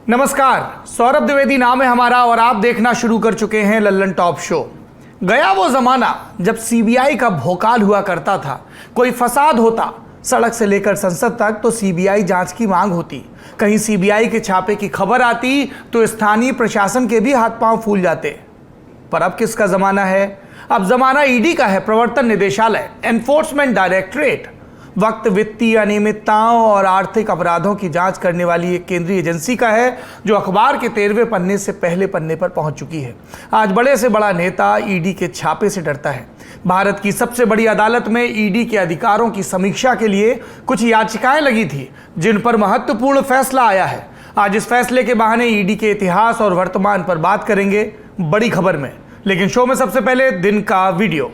नमस्कार, सौरभ द्विवेदी नाम है हमारा और आप देखना शुरू कर चुके हैं लल्लन टॉप शो। गया वो जमाना जब सीबीआई का भोकाल हुआ करता था। कोई फसाद होता, सड़क से लेकर संसद तक तो सीबीआई जांच की मांग होती। कहीं सीबीआई के छापे की खबर आती तो स्थानीय प्रशासन के भी हाथ पांव फूल जाते। पर अब किसका जमाना है? अब जमाना ईडी का है, प्रवर्तन निदेशालय, एनफोर्समेंट डायरेक्टरेट। वक्त वित्तीय अनियमितताओं और आर्थिक अपराधों की जांच करने वाली एक केंद्रीय एजेंसी का है जो अखबार के 13वें पन्ने से पहले पन्ने पर पहुंच चुकी है। आज बड़े से बड़ा नेता ईडी के छापे से डरता है। भारत की सबसे बड़ी अदालत में ईडी के अधिकारों की समीक्षा के लिए कुछ याचिकाएं लगी थी जिन पर महत्वपूर्ण फैसला आया है। आज इस फैसले के बहाने ईडी के इतिहास और वर्तमान पर बात करेंगे बड़ी खबर में। लेकिन शो में सबसे पहले दिन का वीडियो।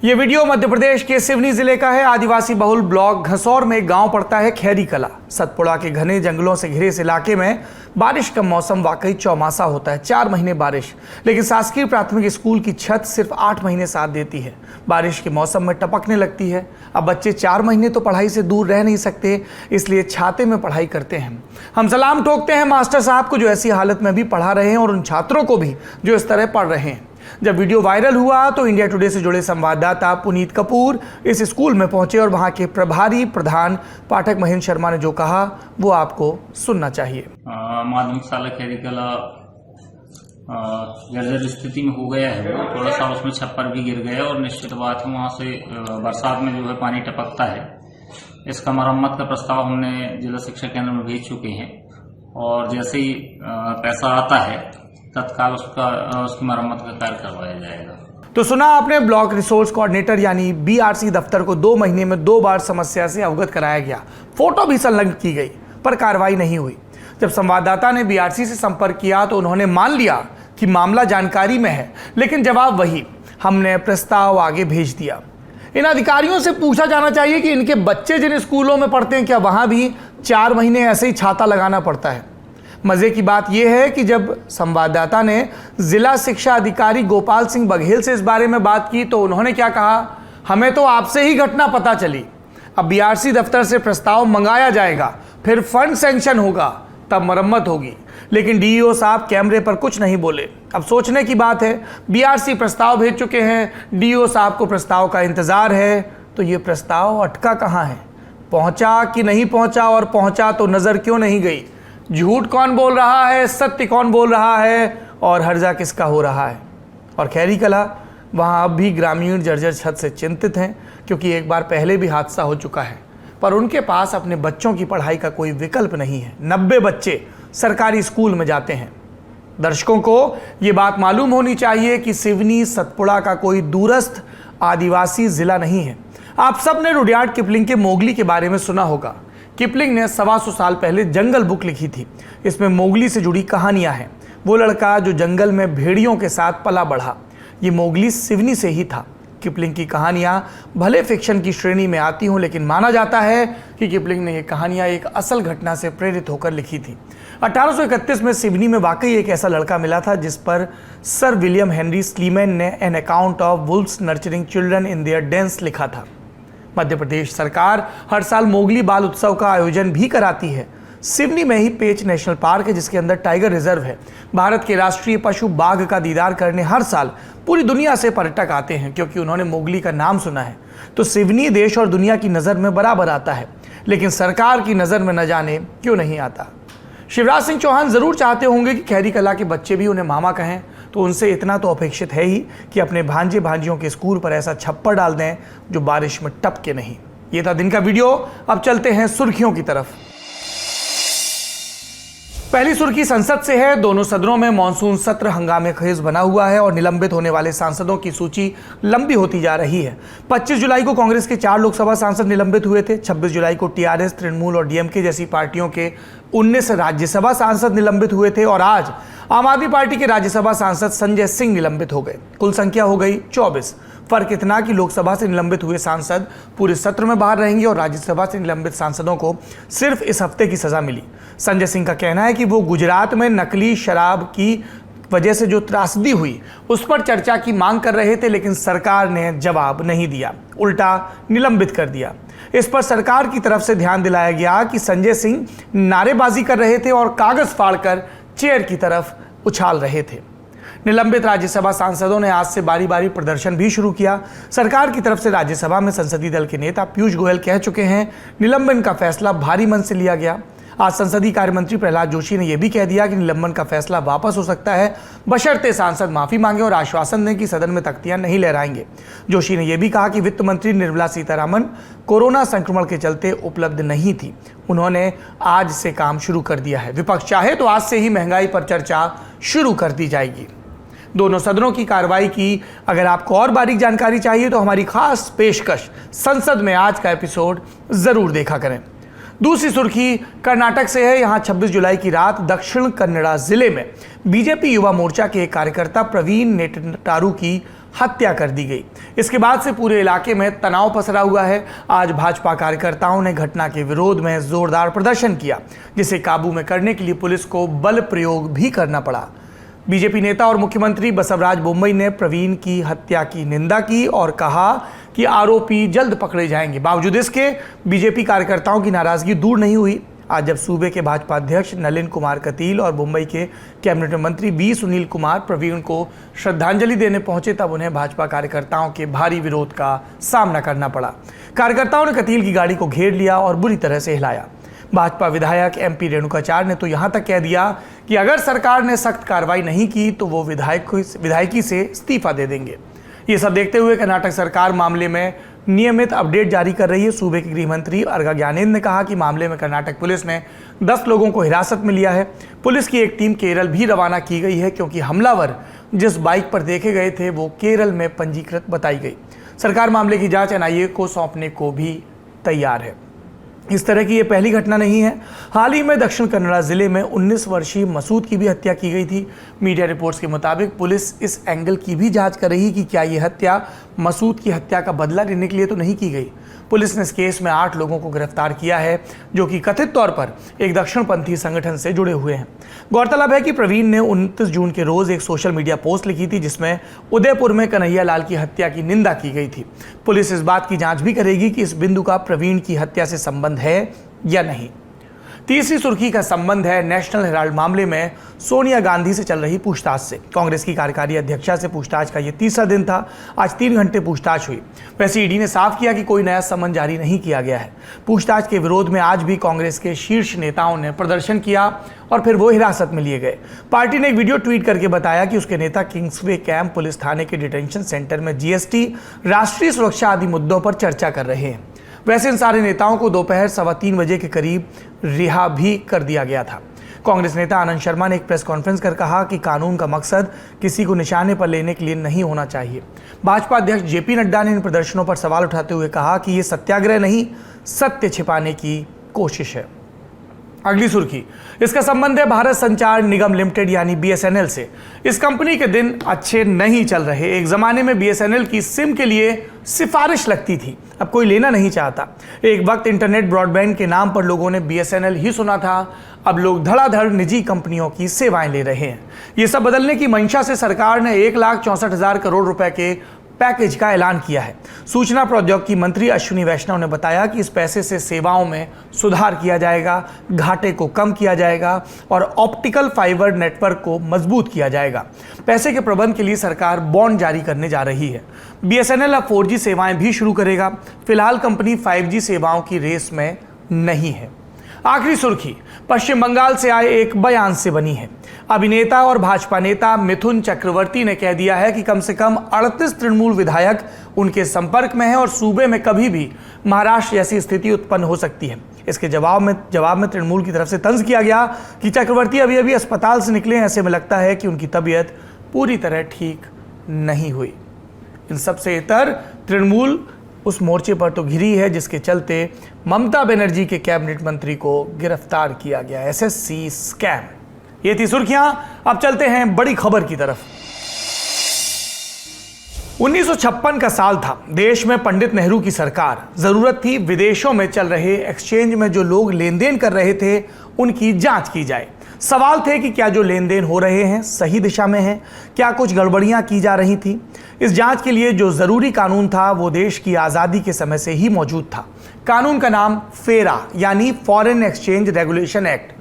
ये वीडियो मध्य प्रदेश के सिवनी जिले का है। आदिवासी बहुल ब्लॉक घसौर में एक गांव पड़ता है खैरी कला। सतपुड़ा के घने जंगलों से घिरे इस इलाके में बारिश का मौसम वाकई चौमासा होता है। 4 महीने बारिश, लेकिन शासकीय प्राथमिक स्कूल की छत सिर्फ 8 महीने साथ देती है। बारिश के मौसम में टपकने लगती है। अब बच्चे 4 महीने तो पढ़ाई से दूर रह नहीं सकते, इसलिए छाते में पढ़ाई करते हैं। हम सलाम ठोकते हैं मास्टर साहब को जो ऐसी हालत में भी पढ़ा रहे हैं और उन छात्रों को भी जो इस तरह पढ़ रहे हैं। जब वीडियो वायरल हुआ तो इंडिया टुडे से जुड़े संवाददाता पुनीत कपूर इस स्कूल में पहुंचे और वहां के प्रभारी प्रधान पाठक महेंद्र शर्मा ने जो कहा वो आपको सुनना चाहिए। माध्यमिक शाला खैरी कला जर्जर स्थिति में हो गया है। वो थोड़ा सा उसमें छप्पर भी गिर गया और निश्चित बात है वहां से बरसात में जो है पानी टपकता है। इसका मरम्मत का प्रस्ताव हमने जिला शिक्षा केंद्र में भेज चुके हैं और जैसे ही पैसा आता है तत्काल उसकी मरम्मत का कार्य करवाया जाएगा। तो सुना आपने, ब्लॉक रिसोर्स कोऑर्डिनेटर यानी बीआरसी दफ्तर को 2 महीने में 2 बार समस्या से अवगत कराया गया। फोटो भी संलग्न की गई पर कार्रवाई नहीं हुई। जब संवाददाता ने बीआरसी से संपर्क किया तो उन्होंने मान लिया कि मामला जानकारी में है, लेकिन जवाब वही, हमने प्रस्ताव आगे भेज दिया। इन अधिकारियों से पूछा जाना चाहिए कि इनके बच्चे जिन स्कूलों में पढ़ते हैं क्या वहां भी 4 महीने ऐसे ही छाता लगाना पड़ता है। मजे की बात यह है कि जब संवाददाता ने जिला शिक्षा अधिकारी गोपाल सिंह बघेल से इस बारे में बात की तो उन्होंने क्या कहा, हमें तो आपसे ही घटना पता चली। अब बीआरसी दफ्तर से प्रस्ताव मंगाया जाएगा, फिर फंड सैंक्शन होगा, तब मरम्मत होगी। लेकिन डीईओ साहब कैमरे पर कुछ नहीं बोले। अब सोचने की बात है, बीआरसी प्रस्ताव भेज चुके हैं, डीईओ साहब को प्रस्ताव का इंतजार है, तो ये प्रस्ताव अटका कहाँ है? पहुंचा कि नहीं पहुंचा, और पहुंचा तो नजर क्यों नहीं गई? झूठ कौन बोल रहा है, सत्य कौन बोल रहा है, और हर्जा किसका हो रहा है? और खैरी कला, वहाँ अब भी ग्रामीण जर्जर छत से चिंतित हैं क्योंकि एक बार पहले भी हादसा हो चुका है, पर उनके पास अपने बच्चों की पढ़ाई का कोई विकल्प नहीं है। 90 बच्चे सरकारी स्कूल में जाते हैं। दर्शकों को ये बात मालूम होनी चाहिए कि सिवनी सतपुड़ा का कोई दूरस्थ आदिवासी जिला नहीं है। आप सब ने रुडयार्ड किपलिंग के मोगली के बारे में सुना होगा। किपलिंग ने 125 साल पहले जंगल बुक लिखी थी। इसमें मोगली से जुड़ी कहानियां हैं। वो लड़का जो जंगल में भेड़ियों के साथ पला बढ़ा, ये मोगली सिवनी से ही था। किपलिंग की कहानियां भले फिक्शन की श्रेणी में आती हों, लेकिन माना जाता है कि किपलिंग ने ये कहानियां एक असल घटना से प्रेरित होकर लिखी थी। 1831 में सिवनी में वाकई एक ऐसा लड़का मिला था जिस पर सर विलियम हेनरी स्लीमैन ने an account of Wolves nurturing children in their dense लिखा था। मध्य प्रदेश सरकार हर साल मोगली बाल उत्सव का आयोजन भी कराती है। सिवनी में ही पेंच नेशनल पार्क है जिसके अंदर टाइगर रिजर्व है। भारत के राष्ट्रीय पशु बाघ का दीदार करने हर साल पूरी दुनिया से पर्यटक आते हैं क्योंकि उन्होंने मोगली का नाम सुना है। तो सिवनी देश और दुनिया की नज़र में बराबर आता है, लेकिन सरकार की नज़र में न जाने क्यों नहीं आता। शिवराज सिंह चौहान ज़रूर चाहते होंगे कि खैरी कला के बच्चे भी उन्हें मामा कहें, तो उनसे इतना तो अपेक्षित है ही कि अपने भांजे भांजियों के स्कूल पर ऐसा छप्पर डाल दें जो बारिश में टपके नहीं। ये था दिन का वीडियो। अब चलते हैं सुर्खियों की तरफ। पहली सुर्खी संसद से है। दोनों सदनों में मॉनसून सत्र हंगामे खेज बना हुआ है और निलंबित होने वाले सांसदों की सूची लंबी होती जा रही है। 25 जुलाई को कांग्रेस के 4 लोकसभा सांसद निलंबित हुए थे। 26 जुलाई को टीआरएस, तृणमूल और डीएमके जैसी पार्टियों के 19 राज्यसभा सांसद निलंबित हुए थे और आज आम आदमी पार्टी के राज्यसभा सांसद संजय सिंह निलंबित हो गए। कुल संख्या हो गई 24। फर्क इतना कि लोकसभा से निलंबित हुए सांसद पूरे सत्र में बाहर रहेंगे और राज्यसभा से निलंबित सांसदों को सिर्फ इस हफ्ते की सजा मिली। संजय सिंह का कहना है कि वो गुजरात में नकली शराब की वजह से जो त्रासदी हुई उस पर चर्चा की मांग कर रहे थे, लेकिन सरकार ने जवाब नहीं दिया, उल्टा निलंबित कर दिया। इस पर सरकार की तरफ से ध्यान दिलाया गया कि संजय सिंह नारेबाजी कर रहे थे और कागज फाड़कर चेयर की तरफ उछाल रहे थे। निलंबित राज्यसभा सांसदों ने आज से बारी बारी प्रदर्शन भी शुरू किया। सरकार की तरफ से राज्यसभा में संसदीय दल के नेता पीयूष गोयल कह चुके हैं निलंबन का फैसला भारी मन से लिया गया। आज संसदीय कार्य मंत्री प्रहलाद जोशी ने यह भी कह दिया कि निलंबन का फैसला वापस हो सकता है, बशर्ते सांसद माफी मांगे और आश्वासन दें कि सदन में तख्तियां नहीं लहराएंगे। जोशी ने यह भी कहा कि वित्त मंत्री निर्मला सीतारमण कोरोना संक्रमण के चलते उपलब्ध नहीं थी, उन्होंने आज से काम शुरू कर दिया है। विपक्ष चाहे तो आज से ही महंगाई पर चर्चा शुरू कर दी जाएगी। दोनों सदनों की कार्रवाई की अगर आपको और बारीक जानकारी चाहिए तो हमारी खास पेशकश संसद में आज का एपिसोड जरूर देखा करें। दूसरी सुर्खी कर्नाटक से है। यहां 26 जुलाई की रात दक्षिण कन्नड़ा जिले में बीजेपी युवा मोर्चा के एक कार्यकर्ता प्रवीण नेटारू की हत्या कर दी गई। इसके बाद से पूरे इलाके में तनाव पसरा हुआ है। आज भाजपा कार्यकर्ताओं ने घटना के विरोध में जोरदार प्रदर्शन किया, जिसे काबू में करने के लिए पुलिस को बल प्रयोग भी करना पड़ा। बीजेपी नेता और मुख्यमंत्री बसवराज बोम्मई ने प्रवीण की हत्या की निंदा की और कहा कि आरोपी जल्द पकड़े जाएंगे। बावजूद इसके बीजेपी कार्यकर्ताओं की नाराजगी दूर नहीं हुई। आज जब सूबे के भाजपा अध्यक्ष नलिन कुमार कतील और मुंबई के कैबिनेट मंत्री बी सुनील कुमार प्रवीण को श्रद्धांजलि देने पहुंचे, तब उन्हें भाजपा कार्यकर्ताओं के भारी विरोध का सामना करना पड़ा। कार्यकर्ताओं ने कतील की गाड़ी को घेर लिया और बुरी तरह से हिलाया। भाजपा विधायक एमपी रेणुकाचार्य ने तो यहां तक कह दिया कि अगर सरकार ने सख्त कार्रवाई नहीं की तो वो विधायकी से इस्तीफा दे देंगे। ये सब देखते हुए कर्नाटक सरकार मामले में नियमित अपडेट जारी कर रही है। सूबे के गृह मंत्री अर्घा ज्ञानेंद्र ने कहा कि मामले में कर्नाटक पुलिस ने 10 लोगों को हिरासत में लिया है। पुलिस की एक टीम केरल भी रवाना की गई है, क्योंकि हमलावर जिस बाइक पर देखे गए थे वो केरल में पंजीकृत बताई गई। सरकार मामले की जांच एनआईए को सौंपने को भी तैयार है। इस तरह की ये पहली घटना नहीं है। हाल ही में दक्षिण कन्नड़ा जिले में 19 वर्षीय मसूद की भी हत्या की गई थी। मीडिया रिपोर्ट्स के मुताबिक पुलिस इस एंगल की भी जांच कर रही कि क्या ये हत्या मसूद की हत्या का बदला लेने के लिए तो नहीं की गई। पुलिस ने इस केस में 8 लोगों को गिरफ्तार किया है, जो कि कथित तौर पर एक दक्षिणपंथी संगठन से जुड़े हुए हैं। गौरतलब है कि प्रवीण ने 29 जून के रोज एक सोशल मीडिया पोस्ट लिखी थी, जिसमें उदयपुर में कन्हैया लाल की हत्या की निंदा की गई थी। पुलिस इस बात की जांच भी करेगी कि इस बिंदु का प्रवीण की हत्या से संबंध है या नहीं। तीसरी सुर्खी का संबंध है नेशनल हेराल्ड मामले में सोनिया गांधी से चल रही पूछताछ से। कांग्रेस की कार्यकारी अध्यक्षा से पूछताछ का यह तीसरा दिन था। आज 3 घंटे पूछताछ हुई। वैसे ईडी ने साफ किया कि कोई नया समन जारी नहीं किया गया है। पूछताछ के विरोध में आज भी कांग्रेस के शीर्ष नेताओं ने प्रदर्शन किया और फिर वो हिरासत में लिए गए। पार्टी ने एक वीडियो ट्वीट करके बताया कि उसके नेता किंग्सवे कैंप पुलिस थाने के डिटेंशन सेंटर में जीएसटी, राष्ट्रीय सुरक्षा आदि मुद्दों पर चर्चा कर रहे हैं। वैसे इन सारे नेताओं को दोपहर 3:15 बजे के करीब रिहा भी कर दिया गया था। कांग्रेस नेता आनंद शर्मा ने एक प्रेस कॉन्फ्रेंस कर कहा कि कानून का मकसद किसी को निशाने पर लेने के लिए नहीं होना चाहिए। भाजपा अध्यक्ष जेपी नड्डा ने इन प्रदर्शनों पर सवाल उठाते हुए कहा कि ये सत्याग्रह नहीं, सत्य छिपाने की कोशिश है। अगली सुर्खी, इसका संबंध है भारत संचार निगम लिमिटेड यानी बीएसएनएल से। इस कंपनी के दिन अच्छे नहीं चल रहे। एक जमाने में बीएसएनएल की सिम के लिए सिफारिश लगती थी, अब कोई लेना नहीं चाहता। एक वक्त इंटरनेट ब्रॉडबैंड के नाम पर लोगों ने बीएसएनएल ही सुना था, अब लोग धड़ाधड़ निजी कंपनियों की सेवाएं ले रहे हैं। ये सब बदलने की मंशा से सरकार ने 1,64,000 करोड़ रुपए के पैकेज का ऐलान किया है। सूचना प्रौद्योगिकी मंत्री अश्विनी वैष्णव ने बताया कि इस पैसे से सेवाओं में सुधार किया जाएगा, घाटे को कम किया जाएगा और ऑप्टिकल फाइबर नेटवर्क को मजबूत किया जाएगा। पैसे के प्रबंध के लिए सरकार बॉन्ड जारी करने जा रही है। बीएसएनएल अब 4G सेवाएं भी शुरू करेगा। फिलहाल कंपनी 5G सेवाओं की रेस में नहीं है। आखिरी सुर्खी पश्चिम बंगाल से आए एक बयान से बनी है। अभिनेता और भाजपा नेता मिथुन चक्रवर्ती ने कह दिया है कि कम से कम 38 तृणमूल विधायक उनके संपर्क में हैं और सूबे में कभी भी महाराष्ट्र जैसी स्थिति उत्पन्न हो सकती है। इसके जवाब में तृणमूल की तरफ से तंज किया गया कि चक्रवर्ती अभी अस्पताल से निकले हैं, ऐसे में लगता है कि उनकी तबीयत पूरी तरह ठीक नहीं हुई। इन सबसे इतर तृणमूल उस मोर्चे पर तो घिरी है जिसके चलते ममता बनर्जी के कैबिनेट मंत्री को गिरफ्तार किया गया। एसएससी स्कैम, ये थी सुर्खियां। अब चलते हैं बड़ी खबर की तरफ। 1956 का साल था। देश में पंडित नेहरू की सरकार। जरूरत थी विदेशों में चल रहे एक्सचेंज में जो लोग लेन देन कर रहे थे उनकी जांच की जाए। सवाल थे कि क्या जो लेन देन हो रहे हैं सही दिशा में है, क्या कुछ गड़बड़ियां की जा रही थी। इस जांच के लिए जो जरूरी कानून था वो देश की आज़ादी के समय से ही मौजूद था। कानून का नाम फेरा यानी फॉरेन एक्सचेंज रेगुलेशन एक्ट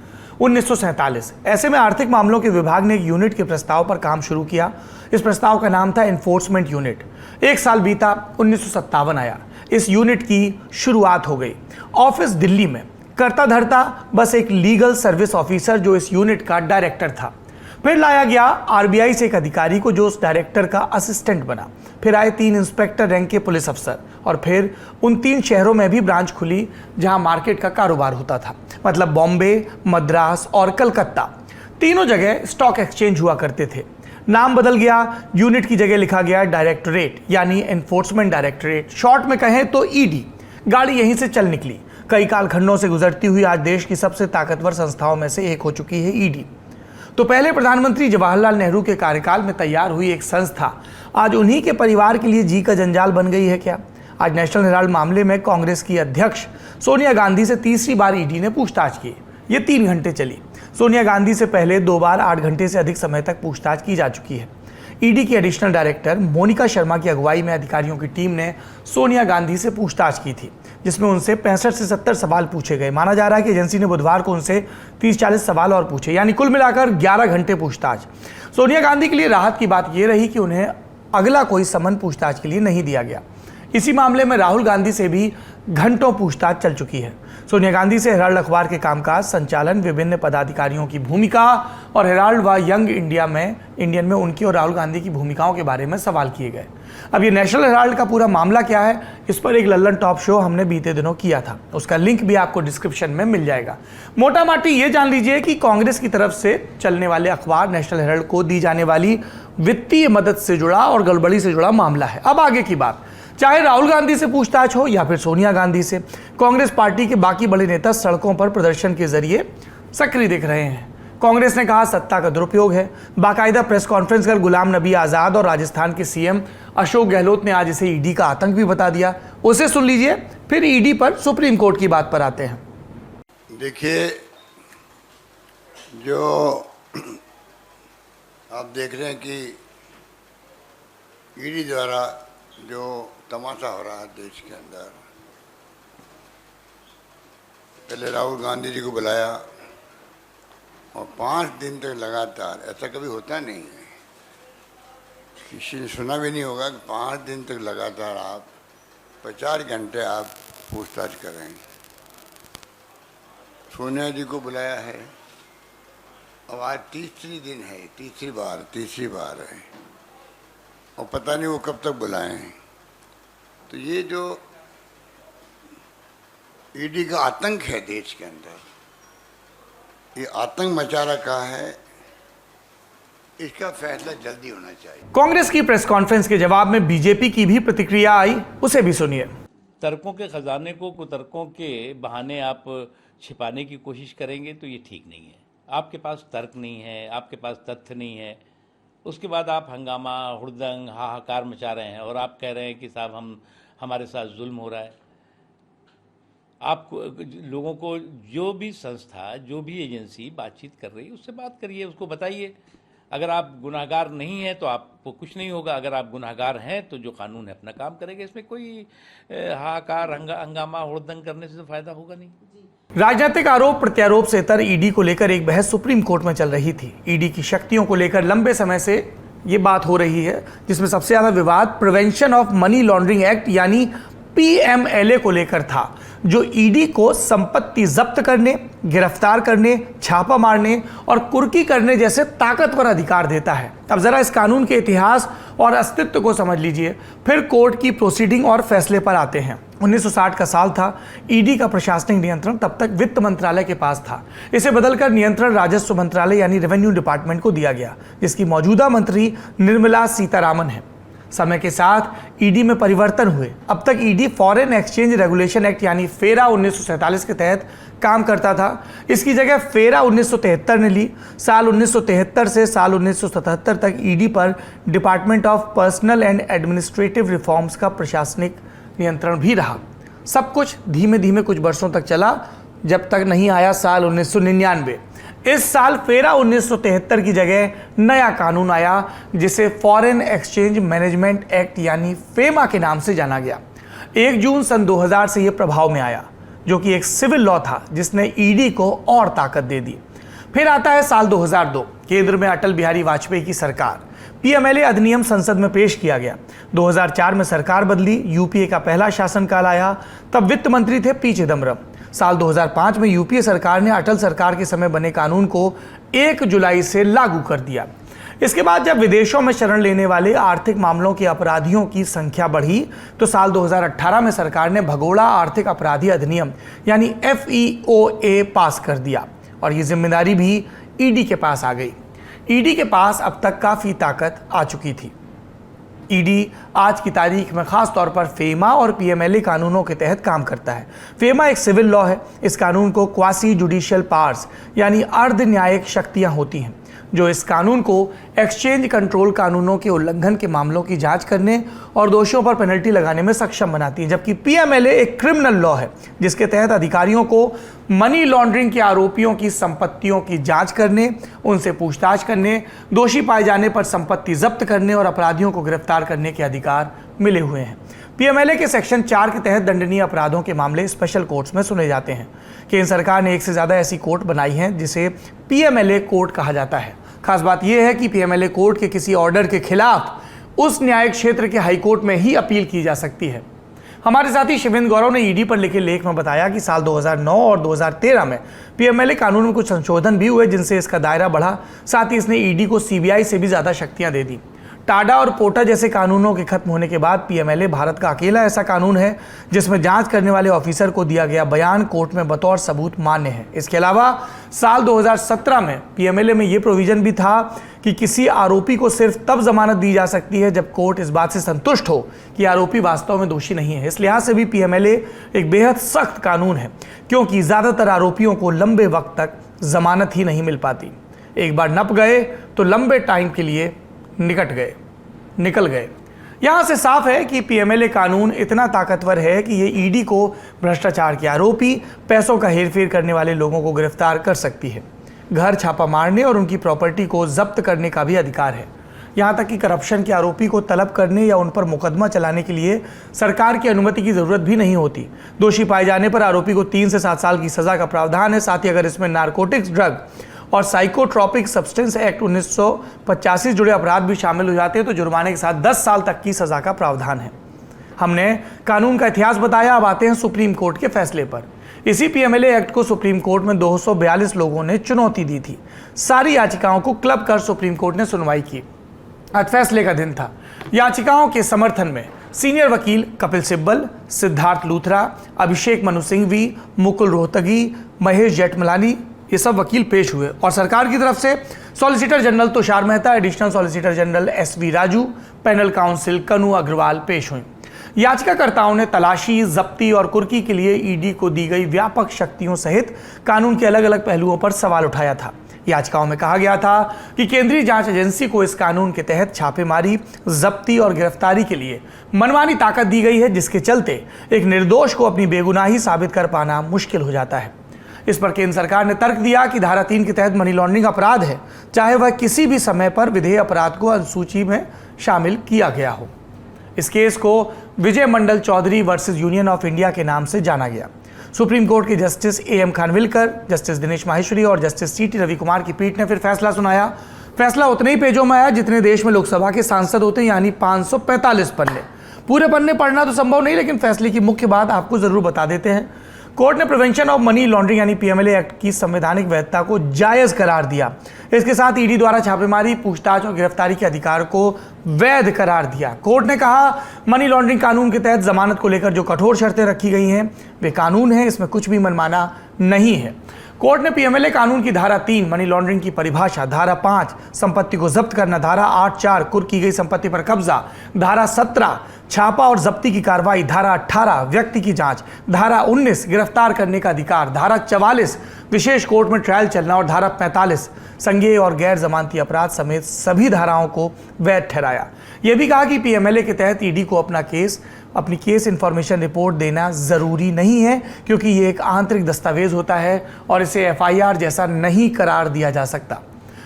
1947। ऐसे में आर्थिक मामलों के विभाग ने एक यूनिट के प्रस्ताव पर काम शुरू किया। इस प्रस्ताव का नाम था एनफोर्समेंट यूनिट। एक साल बीता, 1957 आया। इस यूनिट की शुरुआत हो गई। ऑफिस दिल्ली में, करता धरता बस एक लीगल सर्विस ऑफिसर जो इस यूनिट का डायरेक्टर था। फिर लाया गया आरबीआई से एक अधिकारी को जो उस डायरेक्टर का असिस्टेंट बना। फिर आए 3 इंस्पेक्टर रैंक के पुलिस अफसर और फिर उन 3 शहरों में भी ब्रांच खुली जहां मार्केट का कारोबार होता था। मतलब बॉम्बे, मद्रास और कलकत्ता, तीनों जगह स्टॉक एक्सचेंज हुआ करते थे। नाम बदल गया, यूनिट की जगह लिखा गया डायरेक्टोरेट यानी एनफोर्समेंट डायरेक्टोरेट, शॉर्ट में कहें तो ईडी। गाड़ी यहीं से चल निकली। कई कालखंडों से गुजरती हुई आज देश की सबसे ताकतवर संस्थाओं में से एक हो चुकी है ईडी। तो पहले प्रधानमंत्री जवाहरलाल नेहरू के कार्यकाल में तैयार हुई एक संस्था आज उन्हीं के परिवार के लिए जी का जंजाल बन गई है क्या? आज नेशनल हेराल्ड मामले में कांग्रेस की अध्यक्ष सोनिया गांधी से तीसरी बार ईडी ने पूछताछ की। ये 3 घंटे चली। सोनिया गांधी से पहले 2 बार 8 घंटे से अधिक समय तक पूछताछ की जा चुकी है। ईडी की एडिशनल डायरेक्टर मोनिका शर्मा की अगुवाई में अधिकारियों की टीम ने सोनिया गांधी से पूछताछ की थी, जिसमें उनसे 65 से 70 सवाल पूछे गए। माना जा रहा है कि एजेंसी ने बुधवार को उनसे 30-40 सवाल और पूछे, यानी कुल मिलाकर 11 घंटे पूछताछ। सोनिया गांधी के लिए राहत की बात यह रही कि उन्हें अगला कोई समन पूछताछ के लिए नहीं दिया गया। इसी मामले में राहुल गांधी से भी घंटों पूछताछ चल चुकी है। सोनिया गांधी से हेराल्ड अखबार के कामकाज, संचालन, विभिन्न पदाधिकारियों की भूमिका और हेराल्ड व यंग इंडियन में उनकी और राहुल गांधी की भूमिकाओं के बारे में सवाल किए गए। अब ये नेशनल हेराल्ड का पूरा मामला क्या है, इस पर एक लल्लन टॉप शो हमने बीते दिनों किया था। उसका लिंक भी आपको डिस्क्रिप्शन में मिल जाएगा। मोटा माटी ये जान लीजिए कि कांग्रेस की तरफ से चलने वाले अखबार नेशनल हेराल्ड को दी जाने वाली वित्तीय मदद से जुड़ा और गड़बड़ी से जुड़ा मामला है। अब आगे की बात, चाहे राहुल गांधी से पूछताछ हो या फिर सोनिया गांधी से, कांग्रेस पार्टी के बाकी बड़े नेता सड़कों पर प्रदर्शन के जरिए सक्रिय दिख रहे हैं। कांग्रेस ने कहा सत्ता का दुरुपयोग है। बाकायदा प्रेस कॉन्फ्रेंस कर गुलाम नबी आजाद और राजस्थान के सीएम अशोक गहलोत ने आज इसे ईडी का आतंक भी बता दिया। उसे सुन लीजिए, फिर ईडी पर सुप्रीम कोर्ट की बात पर आते हैं। देखिए, जो आप देख रहे हैं कि ईडी द्वारा जो तमाशा हो रहा है देश के अंदर, पहले राहुल गांधी जी को बुलाया और 5 दिन तक लगातार, ऐसा कभी होता नहीं है, किसी ने सुना भी नहीं होगा कि 5 दिन तक लगातार आप 50 घंटे आप पूछताछ कर रहे हैं। सोनिया जी को बुलाया है और आज तीसरी दिन है, तीसरी बार है और पता नहीं वो कब तक बुलाए हैं। तो ये जो ईडी का आतंक है देश के अंदर, ये आतंक मचा रखा है, इसका फैसला जल्दी होना चाहिए। कांग्रेस की प्रेस कॉन्फ्रेंस के जवाब में बीजेपी की भी प्रतिक्रिया आई, उसे भी सुनिए। तर्कों के खजाने को कुतर्कों के बहाने आप छिपाने की कोशिश करेंगे तो ये ठीक नहीं है। आपके पास तर्क नहीं है, आपके पास तथ्य नहीं है, उसके बाद आप हंगामा, हुड़दंग, हाहाकार मचा रहे हैं और आप कह रहे हैं कि साहब हमारे साथ जुल्म हो रहा है। आप लोगों को जो भी संस्था, जो भी एजेंसी बातचीत कर रही है उससे बात करिए, उसको बताइए। अगर आप गुनाहगार नहीं हैं तो आपको कुछ नहीं होगा, अगर आप गुनाहगार हैं तो जो कानून है अपना काम करेगा। इसमें कोई हाहाकार, हंगामा, हुड़दंग करने से तो फायदा होगा नहीं। राजनीतिक आरोप प्रत्यारोप से इतर ईडी को लेकर एक बहस सुप्रीम कोर्ट में चल रही थी। ईडी की शक्तियों को लेकर लंबे समय से ये बात हो रही है, जिसमें सबसे ज्यादा विवाद prevention of money laundering act यानी पीएमएलए को लेकर था, जो ईडी को संपत्ति जब्त करने, गिरफ्तार करने, छापा मारने और कुर्की करने जैसे ताकतवर अधिकार देता है। अब जरा इस कानून के इतिहास और अस्तित्व को समझ लीजिए, फिर कोर्ट की प्रोसीडिंग और फैसले पर आते हैं। 1960 का साल था। ईडी का प्रशासनिक नियंत्रण तब तक वित्त मंत्रालय के पास था। इसे बदलकर नियंत्रण राजस्व मंत्रालय यानी रेवेन्यू डिपार्टमेंट को दिया गया, जिसकी मौजूदा मंत्री निर्मला सीतारामन है। समय के साथ ईडी में परिवर्तन हुए। अब तक ED foreign exchange regulation act यानी फेरा 1947 के तहत काम करता था। इसकी जगह फेरा 1973 ने ली। साल 1973 से साल 1977 तक ईडी पर department of personal and administrative reforms का प्रशासनिक नियंत्रण भी रहा। सब कुछ धीमे धीमे कुछ वर्षों तक चला, जब तक नहीं आया साल 1999। इस साल फेरा 1973 की जगह नया कानून आया, जिसे फॉरेन एक्सचेंज मैनेजमेंट एक्ट यानी फेमा के नाम से जाना गया। 1 जून सन 2000 से यह प्रभाव में आया, जो कि एक सिविल लॉ था जिसने ईडी को और ताकत दे दी। फिर आता है साल 2002। केंद्र में अटल बिहारी वाजपेयी की सरकार। पीएमएलए अधिनियम संसद में पेश किया गया। 2004 में सरकार बदली, यूपीए का पहला शासनकाल आया। तब वित्त मंत्री थे पी चिदम्बरम। साल 2005 में यूपीए सरकार ने अटल सरकार के समय बने कानून को 1 जुलाई से लागू कर दिया। इसके बाद जब विदेशों में शरण लेने वाले आर्थिक मामलों के अपराधियों की संख्या बढ़ी, तो साल 2018 में सरकार ने भगोड़ा आर्थिक अपराधी अधिनियम यानी FEOA पास कर दिया और ये जिम्मेदारी भी ईडी के पास आ गई। ईडी के पास अब तक काफ़ी ताकत आ चुकी थी। ईडी आज की तारीख में खास तौर पर फेमा और पीएमएलए कानूनों के तहत काम करता है। फेमा एक सिविल लॉ है। इस कानून को क्वासी जुडिशियल पावर्स यानी अर्ध न्यायिक शक्तियां होती हैं, जो इस कानून को एक्सचेंज कंट्रोल कानूनों के उल्लंघन के मामलों की जांच करने और दोषियों पर पेनल्टी लगाने में सक्षम बनाती है। जबकि पीएमएलए एक क्रिमिनल लॉ है, जिसके तहत अधिकारियों को मनी लॉन्ड्रिंग के आरोपियों की संपत्तियों की जांच करने, उनसे पूछताछ करने, दोषी पाए जाने पर संपत्ति जब्त करने और अपराधियों को गिरफ्तार करने के अधिकार मिले हुए हैं। पीएमएलए के सेक्शन 4 के तहत दंडनीय अपराधों के मामले स्पेशल कोर्ट्स में सुने जाते हैं। केंद्र सरकार ने 1 से ज़्यादा ऐसी कोर्ट बनाई हैं जिसे पीएमएलए कोर्ट कहा जाता है। खास बात यह है कि पीएमएलए कोर्ट के किसी ऑर्डर के खिलाफ उस न्यायिक क्षेत्र के हाईकोर्ट में ही अपील की जा सकती है। हमारे साथी शिवेंद्र गौरव ने ईडी पर लिखे लेख में बताया कि साल 2009 और 2013 में पीएमएलए कानून में कुछ संशोधन भी हुए, जिनसे इसका दायरा बढ़ा। साथ ही इसने ईडी को सीबीआई से भी ज़्यादा शक्तियां दे दी। टाडा और पोटा जैसे कानूनों के खत्म होने के बाद पीएमएलए भारत का अकेला ऐसा कानून है जिसमें जांच करने वाले ऑफिसर को दिया गया बयान कोर्ट में बतौर सबूत मान्य है। इसके अलावा साल 2017 में पीएमएलए में ये प्रोविजन भी था कि किसी आरोपी को सिर्फ तब जमानत दी जा सकती है जब कोर्ट इस बात से संतुष्ट हो कि आरोपी वास्तव में दोषी नहीं है। इस लिहाज से भी पीएमएलए एक बेहद सख्त कानून है, क्योंकि ज़्यादातर आरोपियों को लंबे वक्त तक जमानत ही नहीं मिल पाती। एक बार नप गए तो लंबे टाइम के लिए निकल गए। यहां से साफ है कि पीएमएलए कानून इतना ताकतवर है कि ये ईडी को भ्रष्टाचार के आरोपी, पैसों का हेरफेर करने वाले लोगों को गिरफ्तार कर सकती है। घर छापा मारने और उनकी प्रॉपर्टी को जब्त करने का भी अधिकार है। यहां तक कि करप्शन के आरोपी को तलब करने या उन पर मुकदमा चलाने के लिए सरकार की अनुमति की जरूरत भी नहीं होती। दोषी पाए जाने पर आरोपी को 3 से 7 साल की सजा का प्रावधान है। साथ ही अगर इसमें नारकोटिक्स ड्रग और साइकोट्रॉपिक सब्सटेंस एक्ट 1985 जुड़े अपराध भी शामिल हो जाते हैं तो जुर्माने के साथ 10 साल तक की सजा का प्रावधान है। हमने कानून का इतिहास बताया। अब आते हैं सुप्रीम कोर्ट के फैसले पर। इसी पीएमएलए एक्ट को सुप्रीम कोर्ट में 242 लोगों ने चुनौती दी थी। सारी याचिकाओं को क्लब कर सुप्रीम कोर्ट ने सुनवाई की। आज फैसले का दिन था। याचिकाओं के समर्थन में सीनियर वकील कपिल सिब्बल, सिद्धार्थ लूथरा, अभिषेक मनु सिंघवी, मुकुल रोहतगी, महेश जेठमलानी, ये सब वकील पेश हुए। और सरकार की तरफ से solicitor general Tushar Mehta, additional solicitor general SV Raju, panel council कनु अग्रवाल पेश हुए। याचिकाकर्ताओं ने तलाशी, जब्ती और कुर्की के लिए ईडी को दी गई व्यापक शक्तियों सहित कानून के अलग अलग पहलुओं पर सवाल उठाया था। याचिकाओं में कहा गया था कि केंद्रीय जांच एजेंसी को इस कानून के तहत छापेमारी, जब्ती और गिरफ्तारी के लिए मनमानी ताकत दी गई है, जिसके चलते एक निर्दोष को अपनी बेगुनाही साबित कर पाना मुश्किल हो जाता है। इस पर केंद्र सरकार ने तर्क दिया कि धारा 3 के तहत मनी लॉन्ड्रिंग अपराध है, चाहे वह किसी भी समय पर विधेय अपराध को अनुसूची में शामिल किया गया हो। इस केस को Vijay Mandal Choudhary versus Union of India के नाम से जाना गया। सुप्रीम कोर्ट के justice AM Khanwilkar, justice Dinesh Maheshwari और जस्टिस CT रवि कुमार की पीठ ने फिर फैसला सुनाया। फैसला उतने ही पेजों में आया जितने देश में लोकसभा के सांसद होते हैं, यानी 545 पन्ने। पूरे पन्ने पढ़ना तो संभव नहीं, लेकिन फैसले की मुख्य बात आपको जरूर बता देते हैं। कोर्ट ने प्रिवेंशन ऑफ मनी लॉन्ड्रिंग यानी पीएमएलए एक्ट की संवैधानिक वैधता को जायज करार दिया। इसके साथ ईडी द्वारा छापेमारी, पूछताछ और गिरफ्तारी के अधिकार को वैध करार दिया। कोर्ट ने कहा, मनी लॉन्ड्रिंग कानून के तहत जमानत को लेकर जो कठोर शर्तें रखी गई हैं वे कानून हैं, इसमें कुछ भी मनमाना नहीं है। कोर्ट ने पीएमएलए कानून की धारा 3 मनी लॉन्ड्रिंग की परिभाषा, धारा 5 संपत्ति को जब्त करना, धारा 8(4) कुर्क की गई संपत्ति पर कब्जा, धारा 17 छापा और जब्ती की कार्रवाई, धारा 18 व्यक्ति की जांच, धारा 19 गिरफ्तार करने का अधिकार, धारा 44 विशेष कोर्ट में ट्रायल चलना और धारा 45 संज्ञेय और गैर जमानती अपराध समेत सभी धाराओं को वैध ठहराया। यह भी कहा कि पीएमएलए के तहत ईडी को अपनी केस इंफॉर्मेशन रिपोर्ट देना जरूरी नहीं है, क्योंकि ये एक आंतरिक दस्तावेज होता है और इसे एफआईआर जैसा नहीं करार दिया जा सकता।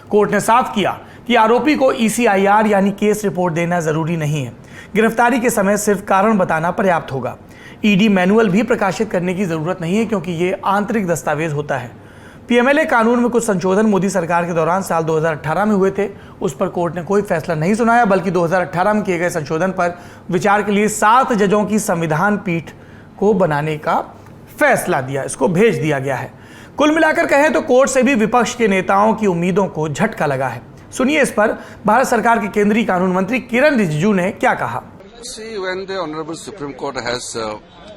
कोर्ट ने साफ किया कि आरोपी को ईसीआईआर यानी केस रिपोर्ट देना जरूरी नहीं है। गिरफ्तारी के समय सिर्फ कारण बताना पर्याप्त होगा। ईडी मैनुअल भी प्रकाशित करने की जरूरत नहीं है, क्योंकि ये आंतरिक दस्तावेज होता है। पीएमएलए कानून में कुछ संशोधन मोदी सरकार के दौरान साल 2018 में हुए थे। उस पर कोर्ट ने कोई फैसला नहीं सुनाया, बल्कि 2018 में किए गए संशोधन पर विचार के लिए 7 जजों की संविधान पीठ को बनाने का फैसला दिया, इसको भेज दिया गया है। कुल मिलाकर कहें तो कोर्ट से भी विपक्ष के नेताओं की उम्मीदों को झटका लगा है। सुनिए इस पर भारत सरकार के केंद्रीय कानून मंत्री किरण रिजिजू ने क्या कहा। See, when the Honorable Supreme Court has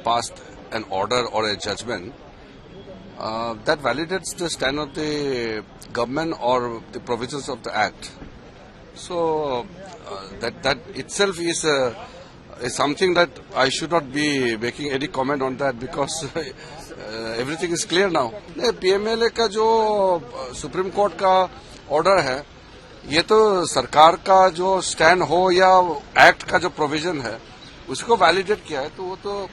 passed an order or a judgment, that validates the stand of the government or the provisions of the Act. So that itself is something that I should not be making any comment on that, because everything is clear now. PMLA का जो supreme court का order है, ये तो सरकार का जो stand हो या एक्ट का जो प्रोविजन है उसको वैलिडेट किया है, तो वो तो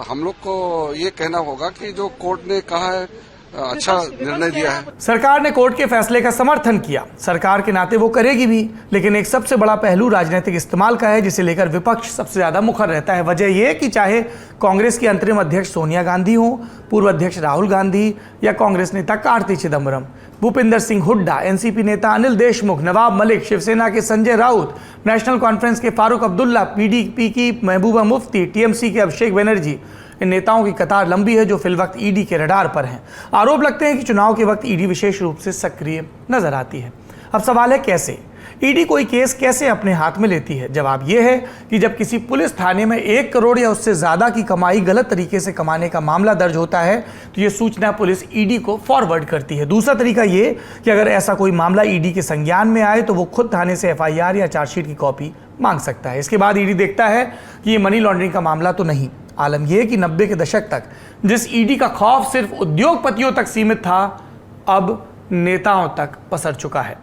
हम लोग को ये कहना होगा कि जो कोर्ट ने कहा है अच्छा निर्णय दिया है। सरकार ने कोर्ट के फैसले का समर्थन किया, सरकार के नाते वो करेगी भी, लेकिन एक सबसे बड़ा पहलू राजनीतिक इस्तेमाल का है, जिसे लेकर विपक्ष सबसे ज्यादा मुखर रहता है। वजह यह कि चाहे कांग्रेस की अंतरिम अध्यक्ष सोनिया गांधी हो, पूर्व अध्यक्ष राहुल गांधी या कांग्रेस नेता कार्ति चिदम्बरम, भूपिंदर सिंह हुड्डा, एनसीपी नेता अनिल देशमुख, नवाब मलिक, शिवसेना के संजय राउत, नेशनल कॉन्फ्रेंस के फारूक अब्दुल्ला, पीडीपी की महबूबा मुफ्ती, टीएमसी के अभिषेक बनर्जी, इन नेताओं की कतार लंबी है जो फिलवक्त ईडी के रडार पर हैं। आरोप लगते हैं कि चुनाव के वक्त ईडी विशेष रूप से सक्रिय नजर आती है। अब सवाल है कैसे ईडी कोई केस कैसे अपने हाथ में लेती है। जवाब यह है कि जब किसी पुलिस थाने में 1 करोड़ या उससे ज्यादा की कमाई गलत तरीके से कमाने का मामला दर्ज होता है तो यह सूचना पुलिस ईडी को फॉरवर्ड करती है। दूसरा तरीका यह कि अगर ऐसा कोई मामला ईडी के संज्ञान में आए तो वो खुद थाने से एफआईआर या चार्जशीट की कॉपी मांग सकता है। इसके बाद ईडी देखता है कि ये मनी लॉन्ड्रिंग का मामला तो नहीं। आलम यह कि 90 के दशक तक जिस ईडी का खौफ सिर्फ उद्योगपतियों तक सीमित था, अब नेताओं तक पसर चुका है,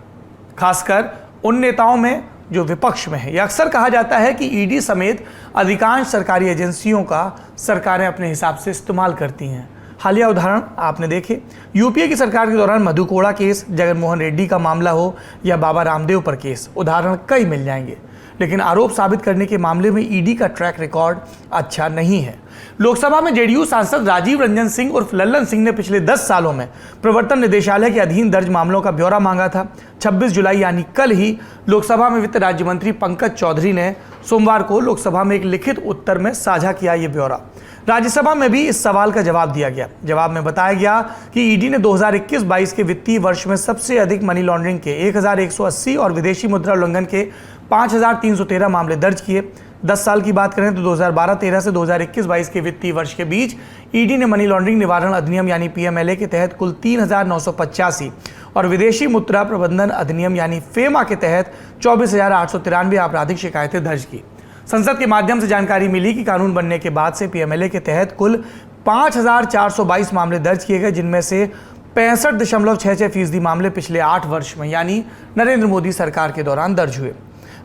खासकर उन नेताओं में जो विपक्ष में है। यह अक्सर कहा जाता है कि ईडी समेत अधिकांश सरकारी एजेंसियों का सरकारें अपने हिसाब से इस्तेमाल करती हैं। हालिया उदाहरण आपने देखे, यूपीए की सरकार के दौरान मधु कोड़ा केस, जगनमोहन रेड्डी का मामला हो या बाबा रामदेव पर केस, उदाहरण कई मिल जाएंगे। लेकिन आरोप साबित करने के मामले में ईडी का ट्रैक रिकॉर्ड अच्छा नहीं है। लोकसभा में जेडीयू सांसद राजीव रंजन सिंह उर्फ लल्लन सिंह ने पिछले 10 सालों में प्रवर्तन निदेशालय के अधीन दर्ज मामलों का ब्यौरा मांगा था। 26 जुलाई यानी कल ही लोकसभा में वित्त राज्य मंत्री पंकज चौधरी ने सोमवार को लोकसभा में एक लिखित उत्तर में साझा किया ये ब्यौरा। राज्यसभा में भी इस सवाल का जवाब दिया गया। जवाब में बताया गया कि ईडी ने 2021-22 के वित्तीय वर्ष में सबसे अधिक मनी लॉन्ड्रिंग के 1180 और विदेशी मुद्रा उल्लंघन के 5313 मामले दर्ज किए। 10 साल की बात करें तो 2012-13 से 2021-22 के वित्तीय वर्ष के बीच ईडी ने मनी लॉन्ड्रिंग निवारण अधिनियम यानी पीएमएलए के तहत कुल 3985 और विदेशी मुद्रा प्रबंधन अधिनियम यानी फेमा के तहत 24,893 आपराधिक शिकायतें दर्ज की। संसद के माध्यम से जानकारी मिली कि कानून बनने के बाद से पीएमएलए के तहत कुल 5422 मामले दर्ज किए गए, जिनमें से 65.66% मामले पिछले 8 वर्ष में यानी नरेंद्र मोदी सरकार के दौरान दर्ज हुए।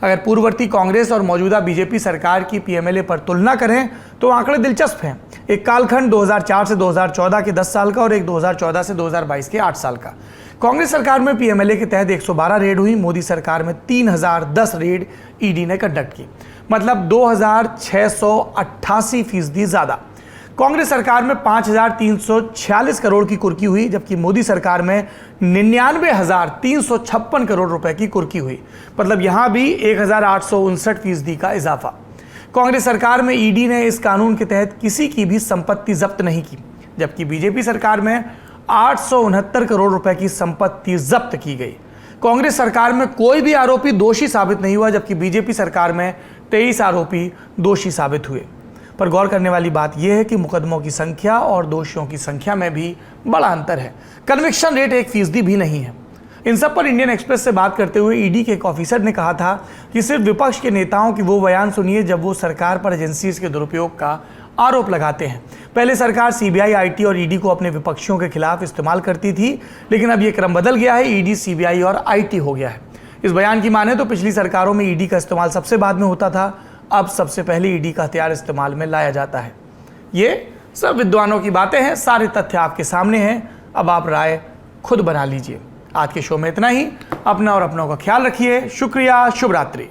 अगर पूर्ववर्ती कांग्रेस और मौजूदा बीजेपी सरकार की पीएमएलए पर तुलना करें तो आंकड़े दिलचस्प हैं। एक कालखंड 2004 से 2014 के 10 साल का और एक 2014 से 2022 के 8 साल का। कांग्रेस सरकार में पीएमएलए के तहत 112 रेड हुई, मोदी सरकार में 3010 रेड ईडी ने कंडक्ट की, मतलब 2688% ज्यादा। कांग्रेस सरकार में 5346 करोड़ की कुर्की हुई, जबकि मोदी सरकार में 99,356 करोड़ रुपए की कुर्की हुई, मतलब यहां भी 1859% का इजाफा। कांग्रेस सरकार में ईडी ने इस कानून के तहत किसी की भी संपत्ति जब्त नहीं की, जबकि बीजेपी सरकार में 869 करोड़ रुपए की संपत्ति जब्त की गई। कांग्रेस सरकार में कोई भी आरोपी दोषी साबित नहीं हुआ, जबकि बीजेपी सरकार में 23 आरोपी दोषी साबित हुए। पर गौर करने वाली बात यह है कि मुकदमों की संख्या और दोषियों की संख्या में भी बड़ा अंतर है। कन्विक्शन रेट 1% भी नहीं है। इन सब पर इंडियन एक्सप्रेस से बात करते हुए ईडी के एक ऑफिसर ने कहा था कि सिर्फ विपक्ष के नेताओं की वो बयान सुनिए जब वो सरकार पर एजेंसीज के दुरुपयोग का आरोप लगाते हैं। पहले सरकार सीबीआई, आईटी और ईडी को अपने विपक्षियों के खिलाफ इस्तेमाल करती थी, लेकिन अब ये क्रम बदल गया है। ईडी, सीबीआई और आईटी हो गया है। इस बयान की माने तो पिछली सरकारों में ईडी का इस्तेमाल सबसे बाद में होता था, अब सबसे पहले ईडी का हथियार इस्तेमाल में लाया जाता है। ये सब विद्वानों की बातें हैं, सारे तथ्य आपके सामने हैं, अब आप राय खुद बना लीजिए। आज के शो में इतना ही। अपना और अपनों का ख्याल रखिए। शुक्रिया, शुभ रात्रि।